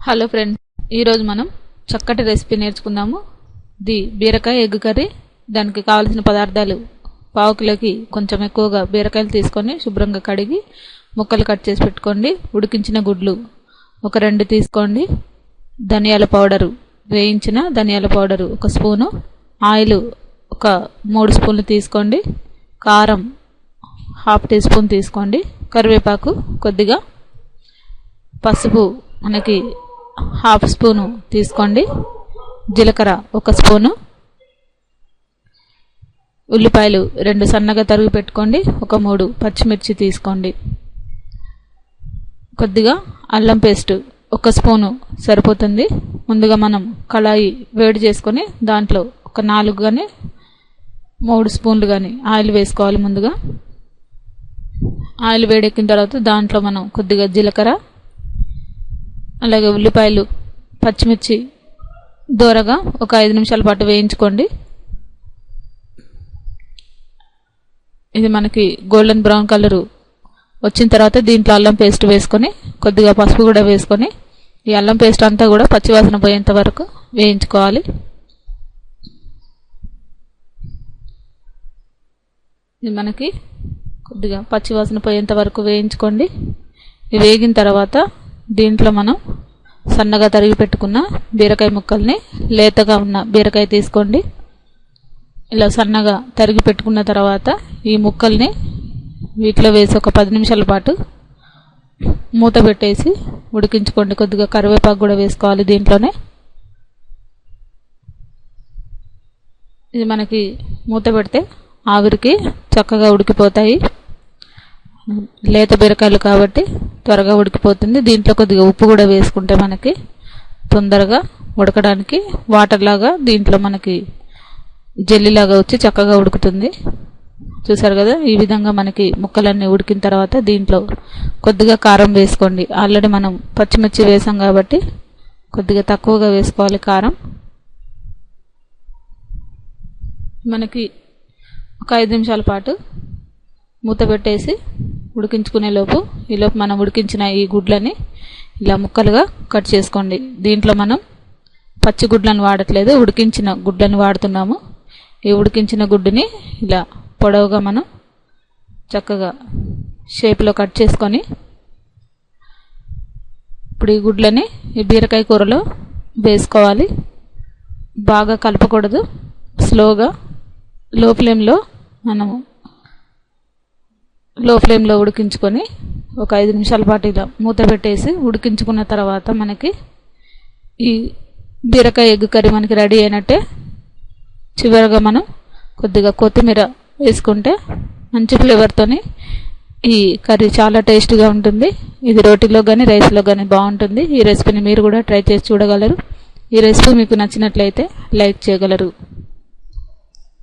Hello friends, ఈరోజు మనం చక్కటి రెసిపీ నేర్చుకుందాము. బీరకాయ ఎగ్ కర్రీ. దానికి కావాల్సిన పదార్థాలు: పావు కిలోకి కొంచెం ఎక్కువగా బీరకాయలు తీసుకొని శుభ్రంగా కడిగి ముక్కలు కట్ చేసి పెట్టుకోండి. ఉడికించిన గుడ్లు ఒక 2 తీసుకోండి. ధనియాల పౌడరు, వేయించిన ధనియాల పౌడరు 1 స్పూను. ఆయిల్ ఒక 3 స్పూన్లు తీసుకోండి. కారం ½ టీ స్పూన్ తీసుకోండి. కరివేపాకు కొద్దిగా, పసుపు మనకి ½ స్పూను తీసుకోండి. జీలకర్ర 1 స్పూను. ఉల్లిపాయలు 2 సన్నగా తరిగి పెట్టుకోండి. ఒక 3 పచ్చిమిర్చి తీసుకోండి. కొద్దిగా అల్లం పేస్ట్ 1 స్పూను సరిపోతుంది. ముందుగా మనం కళాయి వేడి చేసుకొని దాంట్లో ఒక 4 కానీ 3 స్పూన్లు కానీ ఆయిల్ వేసుకోవాలి. ముందుగా ఆయిల్ వేడెక్కిన తర్వాత దాంట్లో మనం కొద్దిగా జీలకర్ర, అలాగే ఉల్లిపాయలు, పచ్చిమిర్చి దోరగా ఒక 5 నిమిషాల పాటు వేయించుకోండి. ఇది మనకి గోల్డెన్ బ్రౌన్ కలర్ వచ్చిన తర్వాత దీంట్లో అల్లం పేస్ట్ వేసుకొని కొద్దిగా పసుపు కూడా వేసుకొని ఈ అల్లం పేస్ట్ అంతా కూడా పచ్చివాసన పోయేంత వరకు వేయించుకోవాలి. ఇది మనకి కొద్దిగా పచ్చివాసన పోయేంత వరకు వేయించుకోండి. ఇది వేగిన తర్వాత దీంట్లో మనం సన్నగా తరిగి పెట్టుకున్న బీరకాయ ముక్కల్ని, లేతగా ఉన్న బీరకాయ తీసుకోండి. ఇలా సన్నగా తరిగి పెట్టుకున్న తర్వాత ఈ ముక్కల్ని వీటిలో వేసి ఒక 10 నిమిషాల పాటు మూత పెట్టేసి ఉడికించుకోండి. కొద్దిగా కరివేపాకు కూడా వేసుకోవాలి దీంట్లోనే. ఇది మనకి మూత పెడితే ఆవిరికి చక్కగా ఉడికిపోతాయి. లేత బీరకాయలు కాబట్టి త్వరగా ఉడికిపోతుంది. దీంట్లో కొద్దిగా ఉప్పు కూడా వేసుకుంటే మనకి తొందరగా ఉడకడానికి వాటర్ లాగా దీంట్లో మనకి జెల్లీలాగా వచ్చి చక్కగా ఉడుకుతుంది. చూసారు కదా, ఈ విధంగా మనకి ముక్కలన్నీ ఉడికిన తర్వాత దీంట్లో కొద్దిగా కారం వేసుకోండి. ఆల్రెడీ మనం పచ్చిమిర్చి వేసాం కాబట్టి కొద్దిగా తక్కువగా వేసుకోవాలి కారం. మనకి ఒక 5 నిమిషాల పాటు మూత పెట్టేసి ఉడికించుకునే లోపు ఈలోపు మనం ఉడికించిన ఈ గుడ్లని ఇలా ముక్కలుగా కట్ చేసుకోండి. దీంట్లో మనం పచ్చి గుడ్లను వాడట్లేదు, ఉడికించిన గుడ్లను వాడుతున్నాము. ఈ ఉడికించిన గుడ్డుని ఇలా పొడవుగా మనం చక్కగా షేప్లో కట్ చేసుకొని ఇప్పుడు ఈ గుడ్లని ఈ బీరకాయ కూరలో వేసుకోవాలి. బాగా కలపకూడదు, స్లోగా లో ఫ్లేమ్లో ఉడికించుకొని ఒక 5 నిమిషాల పాటు ఇలా మూత పెట్టేసి ఉడికించుకున్న తర్వాత మనకి ఈ బీరకాయ ఎగ్ కర్రీ మనకి రెడీ అయినట్టే. చివరగా మనం కొద్దిగా కొత్తిమీర వేసుకుంటే మంచి ఫ్లేవర్తోని ఈ కర్రీ చాలా టేస్టీగా ఉంటుంది. ఇది రోటీలో కానీ రైస్లో కానీ బాగుంటుంది. ఈ రెసిపీని మీరు కూడా ట్రై చేసి చూడగలరు. ఈ రెసిపీ మీకు నచ్చినట్లయితే లైక్ చేయగలరు.